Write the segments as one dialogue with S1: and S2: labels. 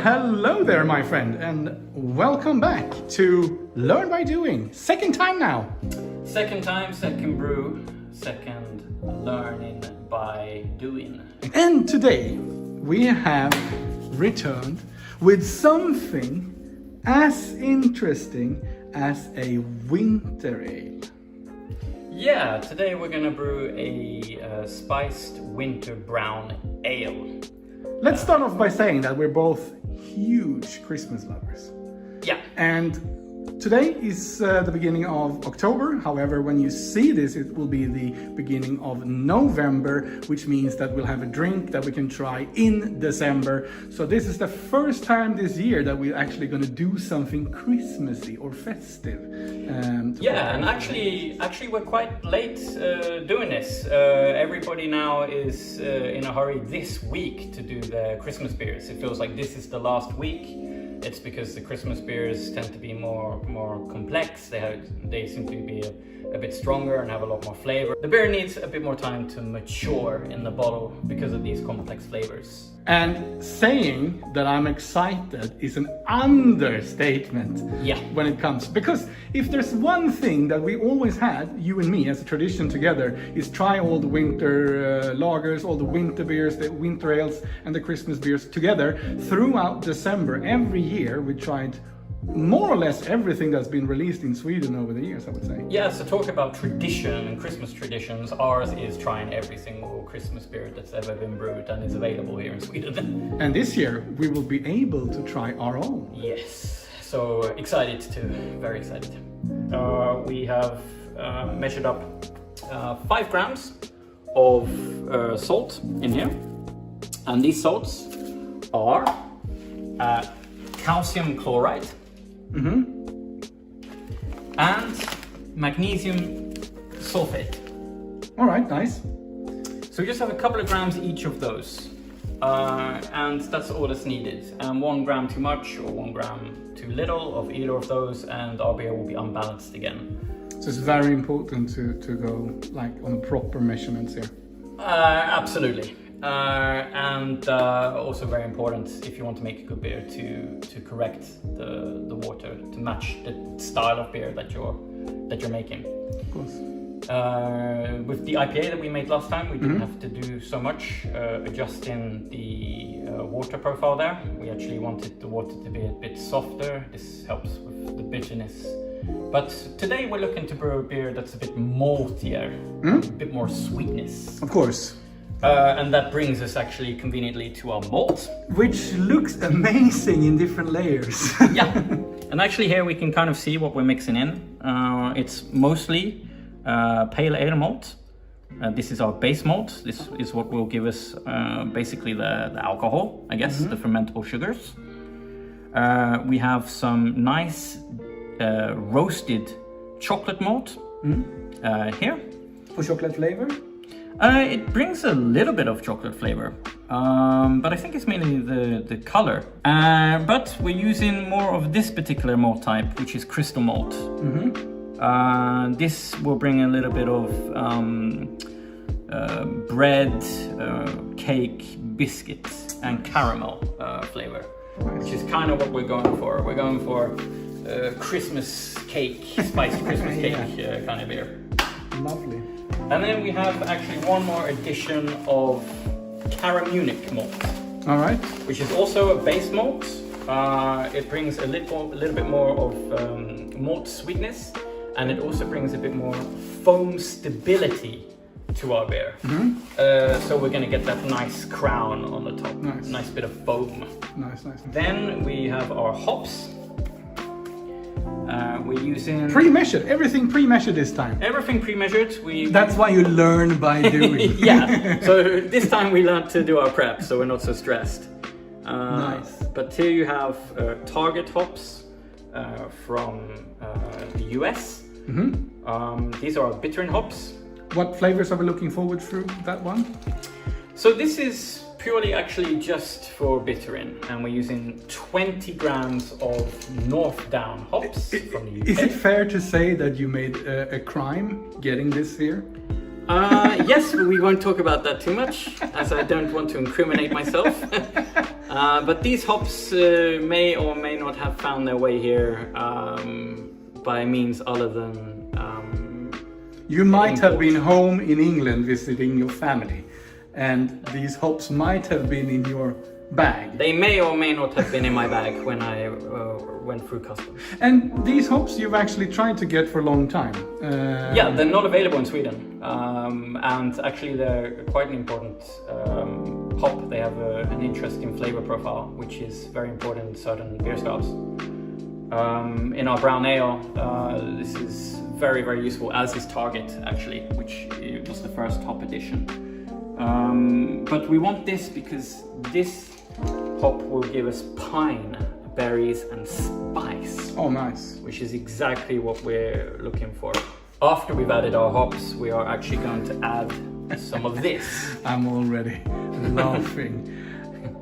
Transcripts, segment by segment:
S1: hello there, my friend, and welcome back to Learn by Doing. Second time now.
S2: Second time, second brew, second learning by doing.
S1: And today we have returned with something as interesting as a winter ale.
S2: Yeah, today we're gonna brew a spiced winter brown ale.
S1: Let's start off by saying that we're both huge Christmas lovers.
S2: Yeah.
S1: And today is the beginning of October. However, when you see this, it will be the beginning of November, which means that we'll have a drink that we can try in December. So this is the first time this year that we're actually going to do something Christmassy or festive.
S2: Yeah, and actually we're quite late doing this. Everybody now is in a hurry this week to do the Christmas beers. It feels like this is the last week. It's because the Christmas beers tend to be more complex. They seem to be a bit stronger and have a lot more flavor. The beer needs a bit more time to mature in the bottle because of these complex flavors.
S1: And saying that I'm excited is an understatement.
S2: Yeah.
S1: When it comes, because if there's one thing that we always had, you and me as a tradition together, is try all the winter lagers, all the winter beers, the winter ales and the Christmas beers together throughout December. Every year we tried more or less everything that's been released in Sweden over the years, I would say.
S2: Yeah, so talk about tradition and Christmas traditions. Ours is trying every single Christmas beer that's ever been brewed and is available here in Sweden.
S1: And this year we will be able to try our own.
S2: Yes, so excited too, very excited. We have measured up 5 grams of salt in here. And these salts are calcium chloride. And magnesium sulfate.
S1: All right, nice.
S2: So we just have a couple of grams each of those, and that's all that's needed. 1 gram too much or 1 gram too little of either of those, and our beer will be unbalanced again.
S1: So it's very important to go like on proper measurements here.
S2: Absolutely. And also very important if you want to make a good beer to correct the water to match the style of beer that you're making.
S1: Of course.
S2: With the IPA that we made last time, we didn't have to do so much adjusting the water profile there. We actually wanted the water to be a bit softer. This helps with the bitterness. But today we're looking to brew a beer that's a bit maltier, a bit more sweetness.
S1: Of course.
S2: And that brings us actually conveniently to our malt.
S1: Which looks amazing in different layers.
S2: Yeah, and actually here we can kind of see what we're mixing in. It's mostly pale ale malt. This is our base malt. This is what will give us basically the alcohol, I guess, the fermentable sugars. We have some nice roasted chocolate malt here.
S1: For chocolate flavor?
S2: It brings a little bit of chocolate flavor, but I think it's mainly the color. But we're using more of this particular malt type, which is crystal malt. This will bring a little bit of bread, cake, biscuit, and caramel flavor, which is kind of what we're going for. We're going for Christmas cake, spiced Christmas cake kind of beer.
S1: Lovely.
S2: And then we have actually one more addition of Caramunich malt.
S1: All right.
S2: Which is also a base malt. It brings a little bit more of malt sweetness, and it also brings a bit more foam stability to our beer. So we're gonna get that nice crown on the top. Nice bit of foam.
S1: Nice.
S2: Then we have our hops. We're using
S1: Pre-measured, everything pre-measured this time.
S2: everything pre-measured.
S1: That's why you learn by doing.
S2: Yeah, so this time we learned to do our prep, so we're not so stressed.
S1: Nice.
S2: But here you have Target hops from the US. These are bittering hops.
S1: What flavors are we looking forward through that one?
S2: So this is purely actually just for bittering, and we're using 20 grams of Northdown hops from the UK.
S1: Is it fair to say that you made a crime getting this here?
S2: Yes, we won't talk about that too much, as I don't want to incriminate myself. But these hops may or may not have found their way here by means other than...
S1: You might have been home in England visiting your family, and these hops might have been in your bag.
S2: They may or may not have been in my bag when I went through customs.
S1: And these hops you've actually tried to get for a long time.
S2: Yeah, they're not available in Sweden. And actually they're quite an important hop. They have an interesting flavor profile, which is very important in certain beer styles. In our brown ale, this is very, very useful, as is Target actually, which was the first hop edition. But we want this because this hop will give us pine, berries and spice.
S1: Oh, nice.
S2: Which is exactly what we're looking for. After we've added our hops, we are actually going to add some of this.
S1: I'm already laughing.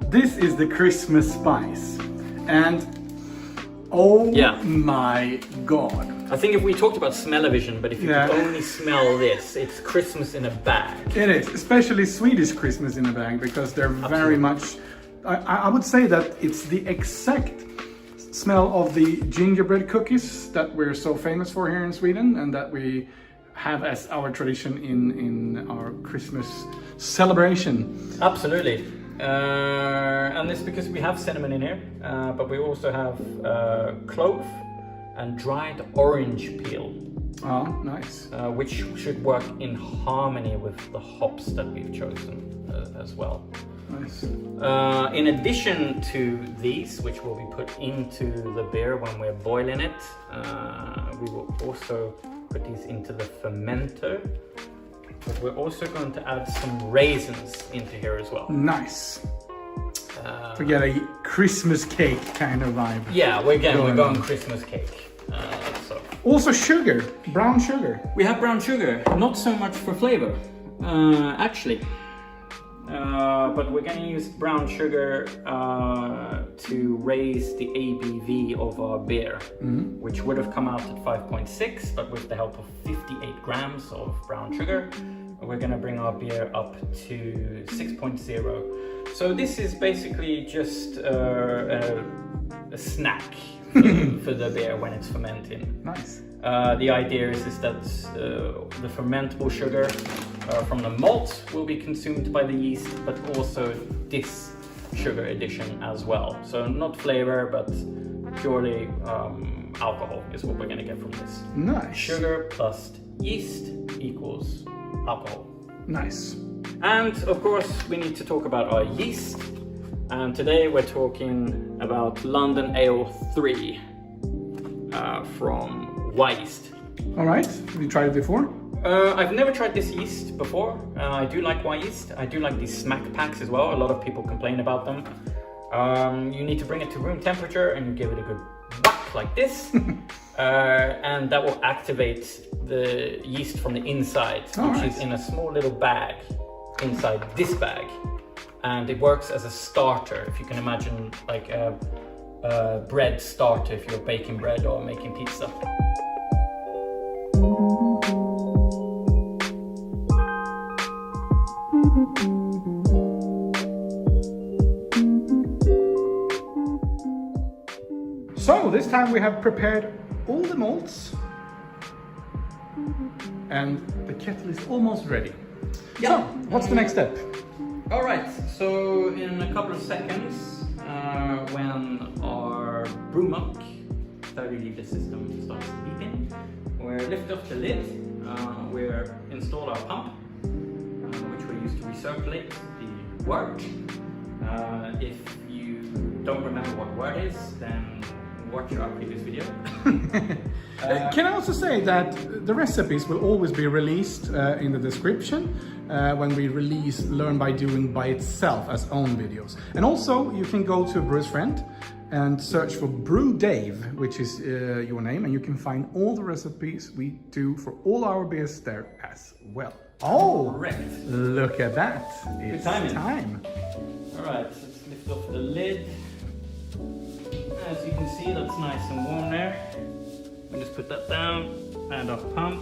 S1: This is the Christmas spice. And oh my God.
S2: I think if we talked about smell-o-vision, but if you could only smell this, it's Christmas in a bag.
S1: It is, especially Swedish Christmas in a bag, because they're very much... I would say that it's the exact smell of the gingerbread cookies that we're so famous for here in Sweden, and that we have as our tradition in our Christmas celebration.
S2: Absolutely. And it's because we have cinnamon in here, but we also have clove and dried orange peel.
S1: Oh, nice.
S2: Which should work in harmony with the hops that we've chosen as well.
S1: Nice.
S2: In addition to these, which will be put into the beer when we're boiling it, we will also put these into the fermenter. But we're also going to add some raisins into here as well.
S1: Nice. To get a Christmas cake kind of vibe.
S2: Yeah, we're going Christmas cake.
S1: Also sugar, brown sugar.
S2: We have brown sugar, not so much for flavor, actually. But we're going to use brown sugar to raise the ABV of our beer, which would have come out at 5.6, but with the help of 58 grams of brown sugar, we're going to bring our beer up to 6.0. So this is basically just a snack for the beer when it's fermenting.
S1: Nice.
S2: The idea is that the fermentable sugar from the malt will be consumed by the yeast, but also this sugar addition as well. So not flavor, but purely alcohol is what we're going to get from this.
S1: Nice.
S2: Sugar plus yeast equals alcohol.
S1: Nice. And
S2: of course, we need to talk about our yeast. And today we're talking about London Ale 3 from Y-Yeast.
S1: All right, have you tried it before?
S2: I've never tried this yeast before. I do like Y-Yeast. I do like these smack packs as well. A lot of people complain about them. You need to bring it to room temperature and you give it a good whack like this. And that will activate the yeast from the inside, which is in a small little bag inside this bag. And it works as a starter, if you can imagine, like a bread starter if you're baking bread or making pizza.
S1: So this time we have prepared all the malts, and the kettle is almost ready.
S2: Yeah.
S1: So what's the next step?
S2: All right, so in a couple of seconds, when our brew monk 30-liter system starts beeping, we'll lift off the lid, we'll install our pump, which we use to recirculate the wort. If you don't remember what wort is, then watch our previous video.
S1: Can I also say that the recipes will always be released in the description when we release Learn by Doing by itself as own videos. And also you can go to Brew's Friend and search for Brew Dave, which is your name, and you can find all the recipes we do for all our beers there as well. Oh,
S2: correct.
S1: Look at that. It's time.
S2: All right, let's lift off the lid. As you can see, that's nice and warm there. We'll just put that down and our pump.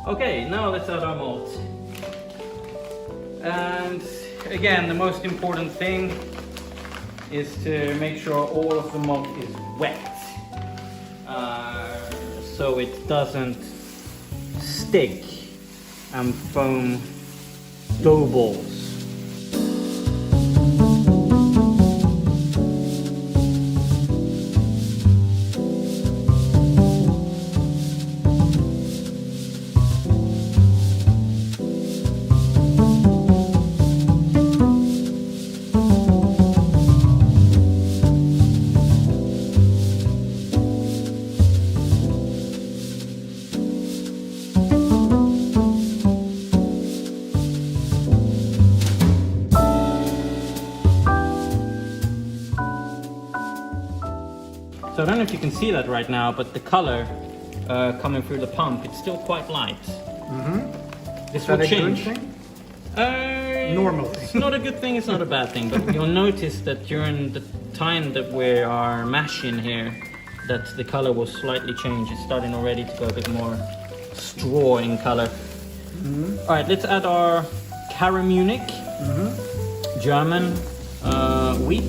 S2: Okay, now let's add our malt. And again, the most important thing is to make sure all of the malt is wet. So it doesn't stick and foam dough balls. So I don't know if you can see that right now, but the color coming through the pump, it's still quite light. This will change.
S1: Good thing? Normal thing.
S2: It's not a good thing, it's not a bad thing, but you'll notice that during the time that we are mashing here, that the color will slightly change. It's starting already to go a bit more straw in color. All right, let's add our Caramunich, German wheat.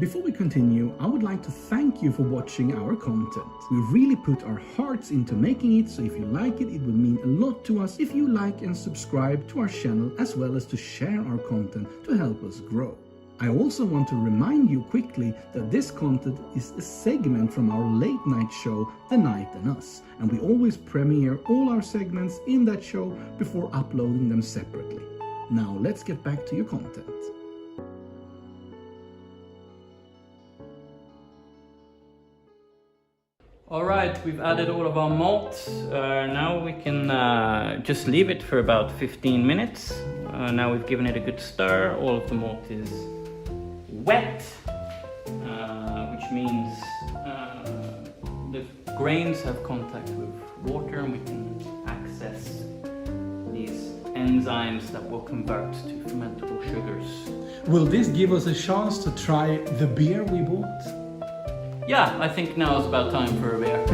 S1: Before we continue, I would like to thank you for watching our content. We really put our hearts into making it, so if you like it, it would mean a lot to us if you like and subscribe to our channel, as well as to share our content to help us grow. I also want to remind you quickly that this content is a segment from our late night show, The Night and Us, and we always premiere all our segments in that show before uploading them separately. Now let's get back to your content.
S2: Alright, we've added all of our malt. Now we can just leave it for about 15 minutes. Now we've given it a good stir. All of the malt is wet, which means the grains have contact with water, and we can access these enzymes that will convert to fermentable sugars.
S1: Will this give us a chance to try the beer we bought?
S2: Yeah, I think now is about time for a beer.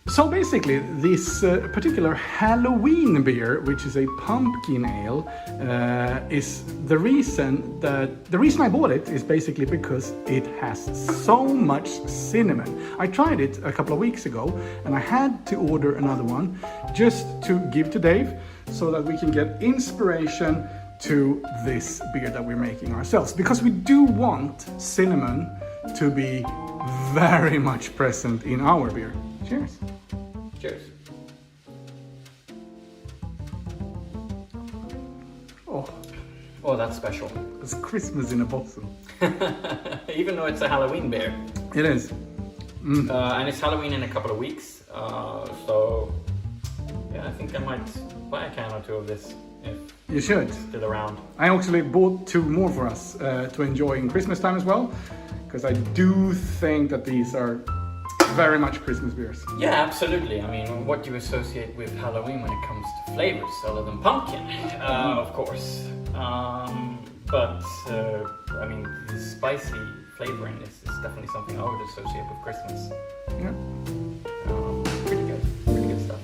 S1: So basically, this particular Halloween beer, which is a pumpkin ale, is the reason I bought it is basically because it has so much cinnamon. I tried it a couple of weeks ago, and I had to order another one just to give to Dave, so that we can get inspiration to this beer that we're making ourselves, because we do want cinnamon to be very much present in our beer. Cheers.
S2: Cheers. Oh, that's special.
S1: It's Christmas in a bottle.
S2: Even though it's a Halloween beer.
S1: It is.
S2: And it's Halloween in a couple of weeks. So, yeah, I think I might buy a can or two of this if
S1: You should.
S2: it's still around.
S1: I actually bought 2 more for us to enjoy in Christmas time as well, because I do think that these are very much Christmas beers.
S2: Yeah, absolutely. I mean, what do you associate with Halloween when it comes to flavors other than pumpkin? Of course. But I mean, the spicy flavoring is definitely something I would associate with Christmas.
S1: Yeah.
S2: Pretty good stuff.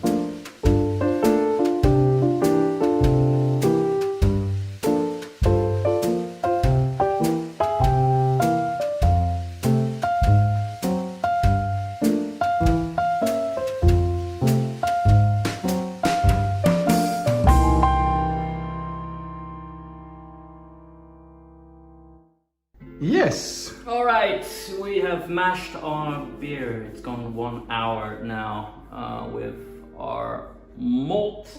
S1: Yes.
S2: All right, we have mashed our beer. It's gone 1 hour now with our malt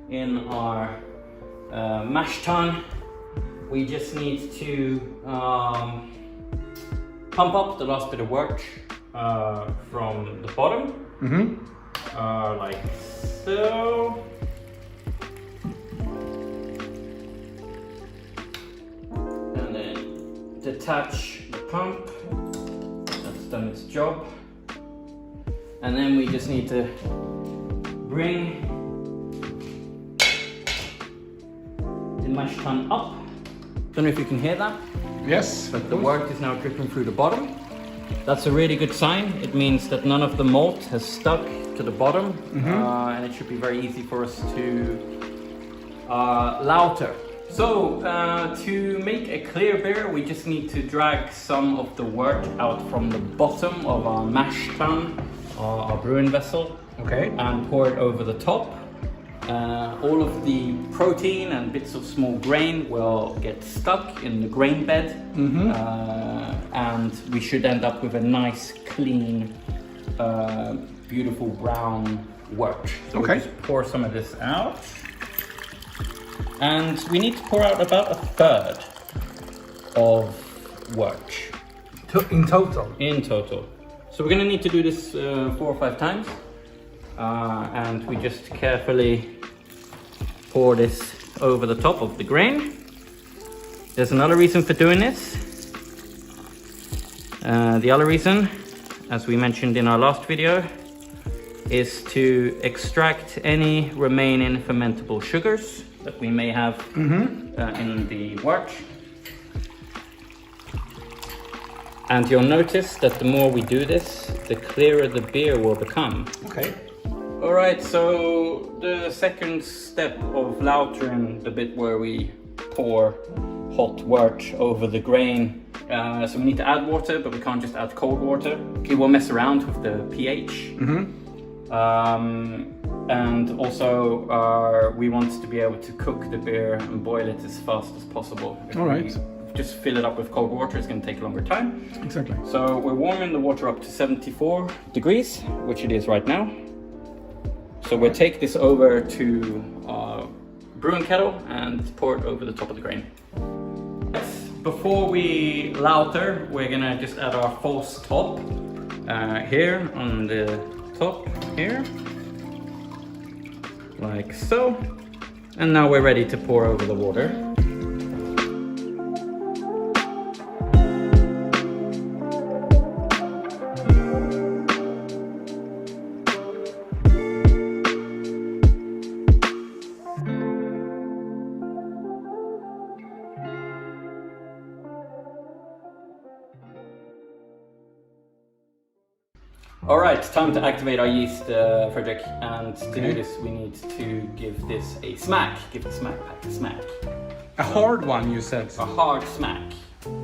S2: in our mash tun. We just need to pump up the last bit of work from the bottom, like so. And then detach the pump. That's done its job. And then we just need to bring the mash tun up. Don't know if you can hear that.
S1: Yes.
S2: But the wort is now dripping through the bottom. That's a really good sign. It means that none of the malt has stuck to the bottom, and it should be very easy for us to lauter. So to make a clear beer, we just need to drag some of the wort out from the bottom of our mash tun, our brewing vessel, and pour it over the top. All of the protein and bits of small grain will get stuck in the grain bed, and we should end up with a nice, clean, beautiful brown wort. So we'll just pour some of this out. And we need to pour out about a third of wort.
S1: In total?
S2: In total. So we're going to need to do this 4 or 5 times. And we just carefully pour this over the top of the grain. There's another reason for doing this. The other reason, as we mentioned in our last video, is to extract any remaining fermentable sugars that we may have in the wort. And you'll notice that the more we do this, the clearer the beer will become. All right, so the second step of lautering, the bit where we pour hot wort over the grain. So we need to add water, but we can't just add cold water. Okay, we'll mess around with the pH. And also we want to be able to cook the beer and boil it as fast as possible. If we just fill it up with cold water, it's going to take a longer time.
S1: Exactly.
S2: So we're warming the water up to 74 degrees, which it is right now. So we'll take this over to our brewing kettle and pour it over the top of the grain. Before we lauter, we're gonna just add our false top here on the top here, like so. And now we're ready to pour over the water. All right, time to activate our yeast, Frederick. And to do this, we need to give this a smack. Give the smack pack a smack.
S1: A hard one, you said?
S2: A hard smack.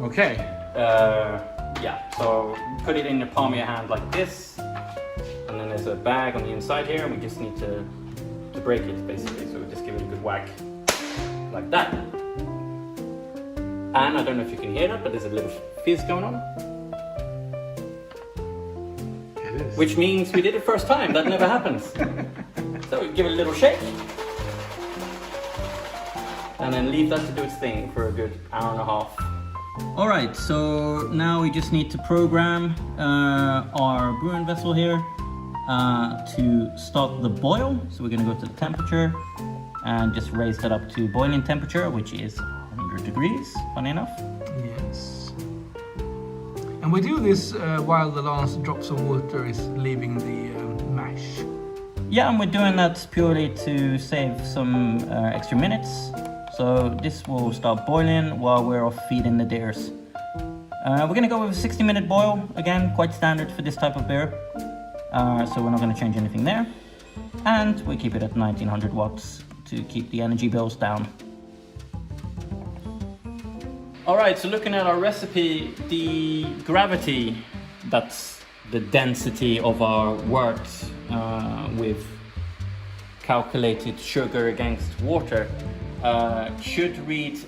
S1: Okay.
S2: Yeah, so put it in the palm of your hand like this. And then there's a bag on the inside here, and we just need to break it, basically. So we just give it a good whack, like that. And I don't know if you can hear that, but there's a little fizz going on. Which means we did it first time. That never happens. So give it a little shake. And then leave that to do its thing for a good hour and a half. All right, so now we just need to program our brewing vessel here to start the boil. So we're gonna go to the temperature and just raise that up to boiling temperature, which is 100 degrees, funny enough.
S1: Yes. And we do this while the last drops of water is leaving the mash.
S2: Yeah, and we're doing that purely to save some extra minutes. So this will start boiling while we're off feeding the deers. We're gonna go with a 60-minute boil, again, quite standard for this type of beer. So we're not gonna change anything there. And we keep it at 1900 watts to keep the energy bills down. All right, so looking at our recipe, the gravity, that's the density of our wort with calculated sugar against water, should read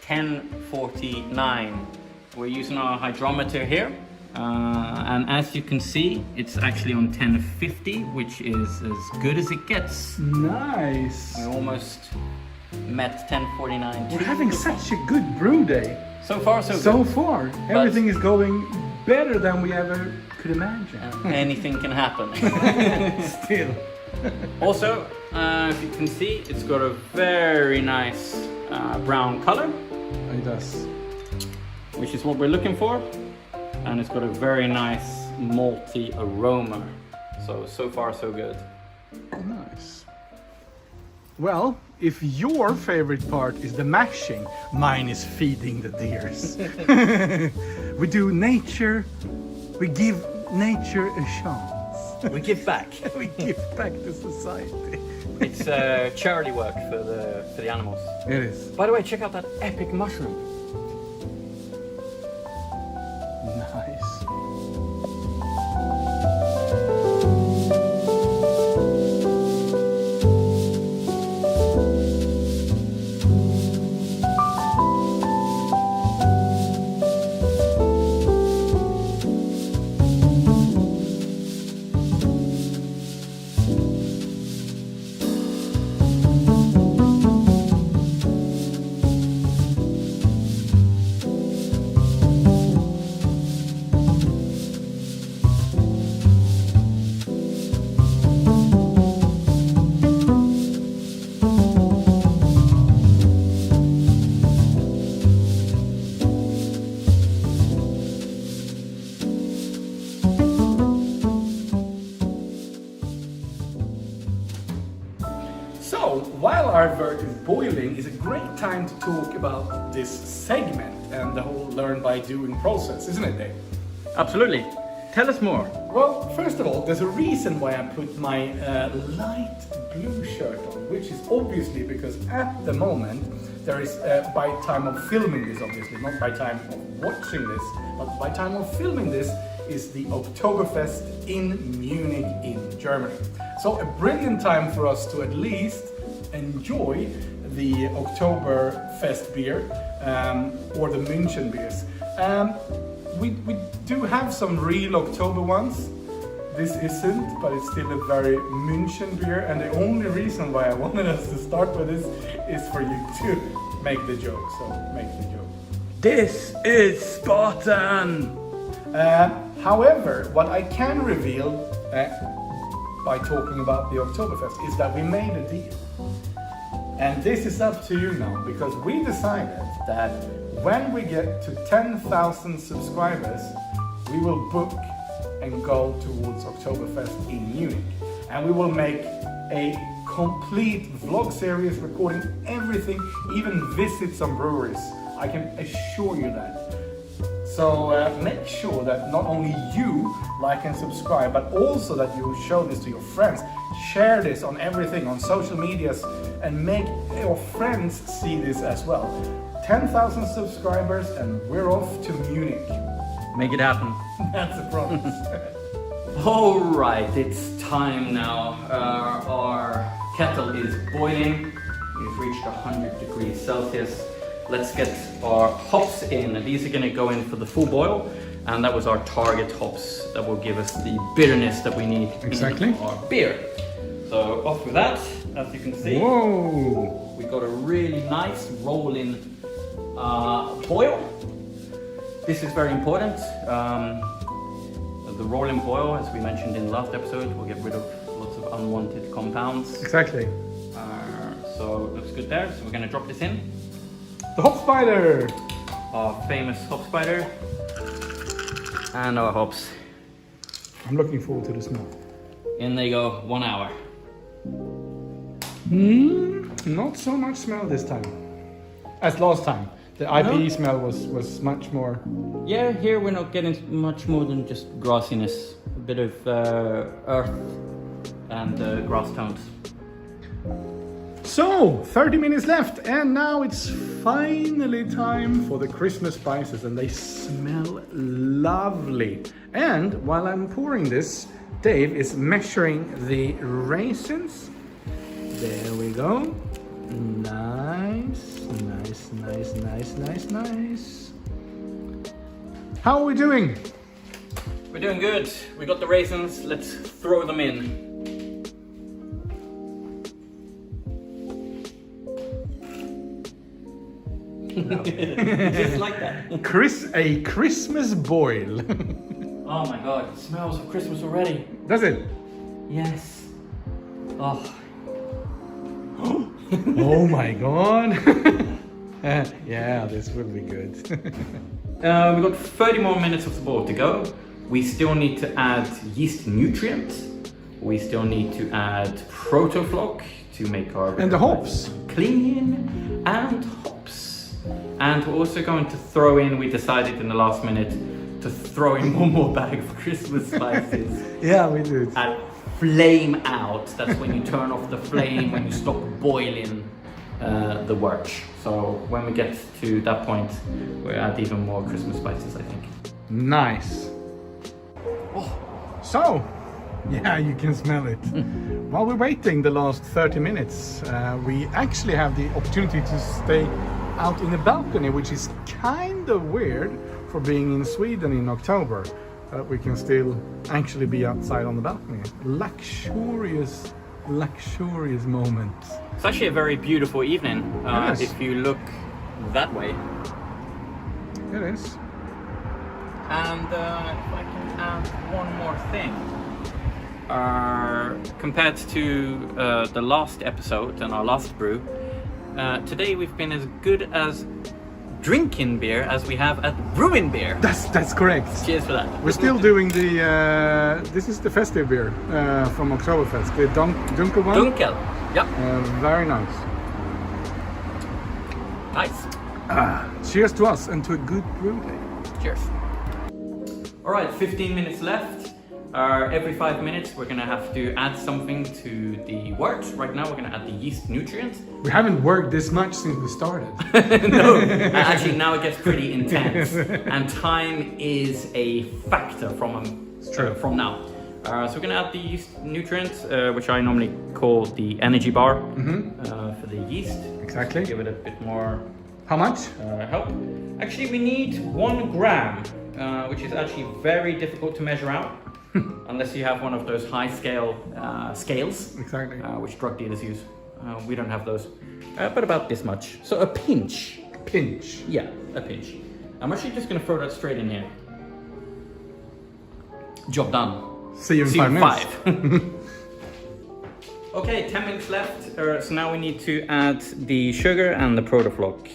S2: 1049 we're using our hydrometer here. And as you can see, it's actually on 1050, which is as good as it gets.
S1: Nice.
S2: We almost met 1049.
S1: We're having such a good brew day.
S2: So far, so good.
S1: So far, everything is going better than we ever could imagine.
S2: Anything can happen.
S1: Still.
S2: Also, if you can see, it's got a very nice brown color.
S1: It does.
S2: Which is what we're looking for. And it's got a very nice malty aroma. So far so good.
S1: Nice. Well, if your favorite part is the mashing, mine is feeding the deers. We do nature, we give nature a chance.
S2: We give back.
S1: We give back to society.
S2: It's charity work for the animals.
S1: It is.
S2: By the way, check out that epic mushroom.
S1: Nice. So, while our wort is boiling, is a great time to talk about this segment and the whole learn by doing process, isn't it, Dave?
S2: Absolutely. Tell us more.
S1: Well, first of all, there's a reason why I put my light blue shirt on, which is obviously because at the moment there is, by time of filming this, obviously, not by time of watching this, but by time of filming this, is the Oktoberfest in Munich in Germany. So a brilliant time for us to at least enjoy the Oktoberfest beer or the München beers. We do have some real October ones. This isn't, but it's still a very München beer, and the only reason why I wanted us to start with this is for you to make the joke, so make the joke.
S2: This is Spartan!
S1: However, what I can reveal by talking about the Oktoberfest is that we made a deal. And this is up to you now, because we decided that when we get to 10,000 subscribers, we will book and go towards Oktoberfest in Munich. And we will make a complete vlog series recording everything, even visit some breweries. I can assure you that. So make sure that not only you like and subscribe, but also that you show this to your friends. Share this on everything, on social medias, and make your friends see this as well. 10,000 subscribers and we're off to Munich.
S2: Make it happen.
S1: That's a promise.
S2: All right, it's time now. Our kettle is boiling. We've reached 100 degrees Celsius. Let's get our hops in. These are going to go in for the full boil, and that was our target hops that will give us the bitterness that we need
S1: Exactly.
S2: in our beer. So off with that, as you can see.
S1: Whoa!
S2: We got a really nice rolling boil. This is very important. The rolling boil, as we mentioned in the last episode, will get rid of lots of unwanted compounds.
S1: Exactly.
S2: So it looks good there. So we're going to drop this in.
S1: The hop spider!
S2: Our famous hop spider. And our hops.
S1: I'm looking forward to the smell.
S2: In they go, 1 hour.
S1: Not so much smell this time. As last time. The IPE smell was much more.
S2: Yeah, here we're not getting much more than just grassiness. A bit of earth and grass tones.
S1: So, 30 minutes left, and now it's finally time for the Christmas spices, and they smell lovely. And while I'm pouring this, Dave is measuring the raisins. There we go. Nice, nice, nice, nice, nice, nice. How are we doing?
S2: We're doing good. We got the raisins. Let's throw them in. Just like that.
S1: A Christmas boil.
S2: Oh my god, it smells of Christmas already.
S1: Does it?
S2: Yes. Oh.
S1: Oh my god. Yeah, this will be good.
S2: We've got 30 more minutes of the boil to go. We still need to add yeast nutrients. We still need to add protofloc to make our...
S1: And the hops.
S2: Clean and hops. And we're also going to throw in, we decided in the last minute, to throw in one more bag of Christmas spices.
S1: Yeah, we did.
S2: And flame out. That's when you turn off the flame, when you stop boiling the wort. So when we get to that point, we'll add even more Christmas spices, I think.
S1: Nice. Oh. So, yeah, you can smell it. While we're waiting the last 30 minutes, we actually have the opportunity to stay out in the balcony, which is kind of weird for being in Sweden in October. We can still actually be outside on the balcony. Luxurious moment.
S2: It's actually a very beautiful evening
S1: Yes.
S2: if you look that way.
S1: It is.
S2: And if I can add one more thing. Compared to the last episode and our last brew, today we've been as good as drinking beer as we have at brewing beer.
S1: That's correct.
S2: Cheers for that.
S1: We're still doing the, this is the festive beer from Oktoberfest, the Dunkel one.
S2: Dunkel. Yep.
S1: Very nice.
S2: Nice.
S1: Cheers to us and to a good brew day.
S2: Cheers. All right, 15 minutes left. Every 5 minutes, we're gonna have to add something to the wort. Right now, we're gonna add the yeast nutrients.
S1: We haven't worked this much since we started.
S2: No, actually now it gets pretty intense, and time is a factor from now. So we're gonna add the yeast nutrients, which I normally call the energy bar for the yeast.
S1: Exactly.
S2: Give it a bit more.
S1: How much?
S2: Help. Actually, we need 1 gram, which is actually very difficult to measure out. Unless you have one of those high scale scales,
S1: Exactly.
S2: which drug dealers use. We don't have those, but about this much. So a pinch.
S1: Pinch.
S2: Yeah, a pinch. I'm actually just gonna throw that straight in here. Job done.
S1: See you in 5 minutes.
S2: 5. Okay, 10 minutes left. So now we need to add the sugar and the protofloc.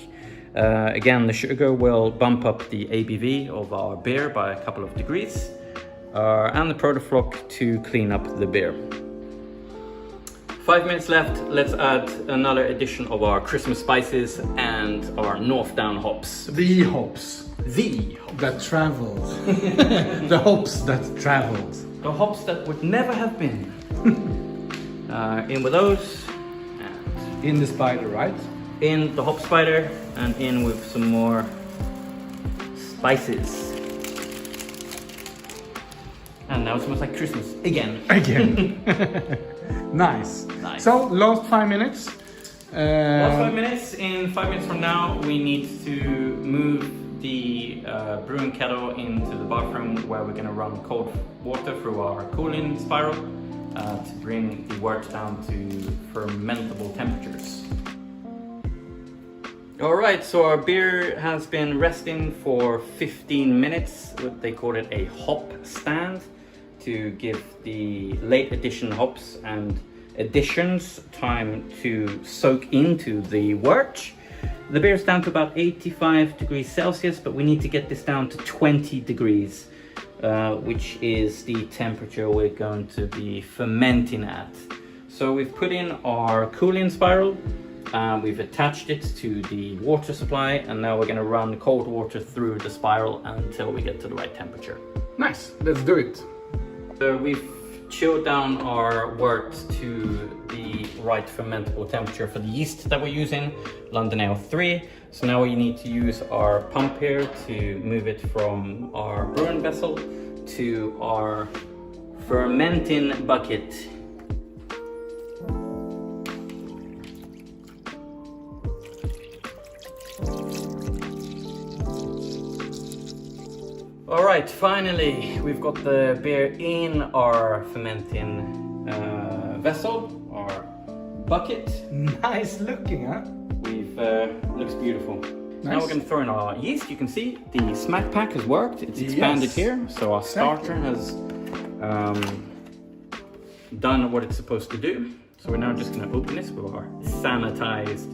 S2: Again, the sugar will bump up the ABV of our beer by a couple of degrees. And the protofloc to clean up the beer. 5 minutes left. Let's add another addition of our Christmas spices and our Northdown hops.
S1: The hops.
S2: The hops.
S1: That traveled. The hops that traveled.
S2: The hops that would never have been. In with those. And
S1: In the spider, right?
S2: in the hop spider. And in with some more spices. And now it smells like Christmas again.
S1: Again. Nice. So, last 5 minutes.
S2: Last 5 minutes. In 5 minutes from now, we need to move the brewing kettle into the bathroom where we're going to run cold water through our cooling spiral to bring the wort down to fermentable temperatures. Alright, so our beer has been resting for 15 minutes. They call it a hop stand, to give the late addition hops and additions time to soak into the wort. The beer is down to about 85 degrees Celsius, but we need to get this down to 20 degrees, which is the temperature we're going to be fermenting at. So we've put in our cooling spiral, we've attached it to the water supply, and now we're going to run cold water through the spiral until we get to the right temperature.
S1: Nice. Let's do it.
S2: We've chilled down our wort to the right fermentable temperature for the yeast that we're using, London Ale 3. So now we need to use our pump here to move it from our brewing vessel to our fermenting bucket. All right, finally, we've got the beer in our fermenting vessel, our bucket.
S1: Nice looking, huh?
S2: Looks beautiful.
S1: Nice.
S2: Now we're going to throw in our yeast. You can see the smack pack has worked. It's expanded
S1: Yes.
S2: here, so our starter has done what it's supposed to do. So we're now just going to open this with our sanitized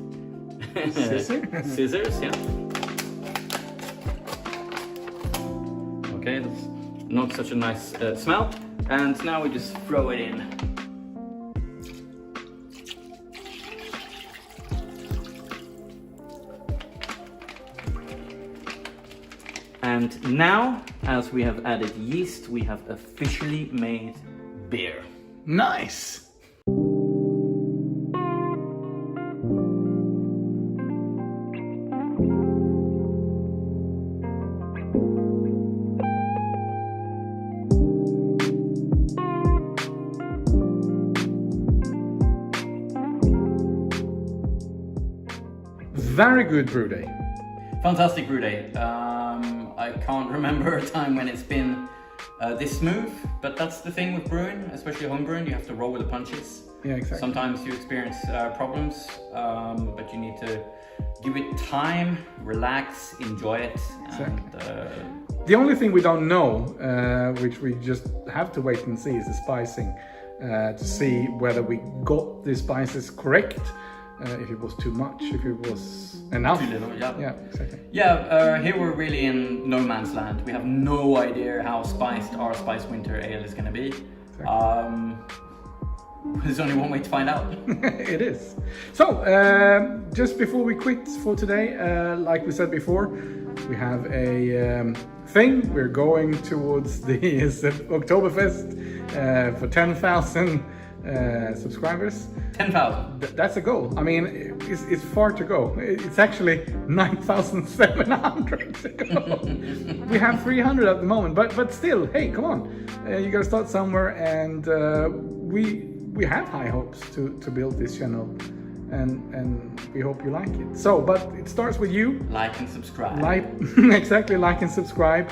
S2: scissors. Yeah. Okay, that's not such a nice smell. And now we just throw it in. And now, as we have added yeast, we have officially made beer.
S1: Nice. Very good brew day.
S2: Fantastic brew day. I can't remember a time when it's been this smooth, but that's the thing with brewing, especially home brewing. You have to roll with the punches.
S1: Yeah, exactly.
S2: Sometimes you experience problems, but you need to give it time, relax, enjoy it.
S1: Exactly.
S2: And,
S1: the only thing we don't know, which we just have to wait and see, is the spicing. To see whether we got the spices correct. If it was too much, if it was enough.
S2: Too little, yeah.
S1: Yeah, exactly.
S2: Yeah, here we're really in no man's land. We have no idea how spiced our Spice Winter Ale is going to be.
S1: Exactly.
S2: There's only one way to find out.
S1: It is. So, just before we quit for today, like we said before, we have a thing. We're going towards the Oktoberfest for 10,000 subscribers.
S2: 10,000.
S1: That's a goal. I mean, it's far to go. It's actually 9,700 to go. We have 300 at the moment, but still, hey, come on. You gotta start somewhere, and we have high hopes to build this channel, and we hope you like it. So, but it starts with you.
S2: Like and subscribe.
S1: Exactly, like and subscribe.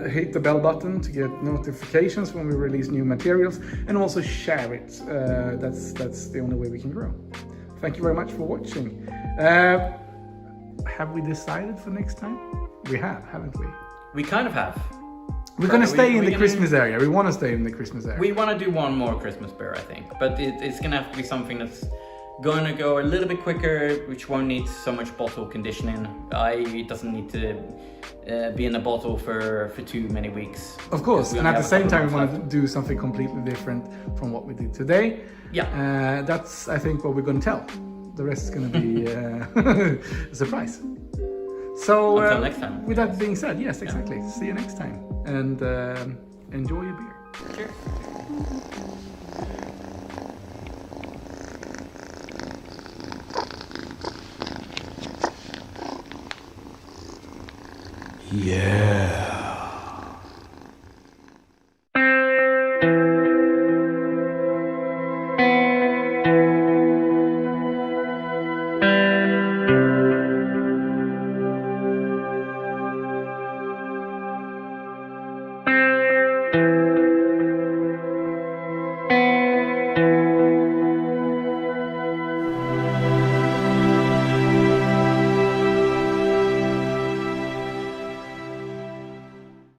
S1: Hit the bell button to get notifications when we release new materials, and also share it. That's the only way we can grow. Thank you very much for watching. Have we decided for next time? We have, haven't we?
S2: We kind of have.
S1: We're going to stay in the Christmas area. We want to stay in the Christmas area.
S2: We want to do one more Christmas beer, I think, but it's going to have to be something that's going to go a little bit quicker, which won't need so much bottle conditioning. It doesn't need to be in a bottle for too many weeks.
S1: Of course, and at the same time we want to do something completely different from what we did today.
S2: Yeah.
S1: That's, I think, what we're going to tell. The rest is going to be a surprise. So,
S2: until next time.
S1: With that being said, yes, exactly. Yeah. See you next time, and enjoy your beer.
S2: Cheers.
S1: Yeah.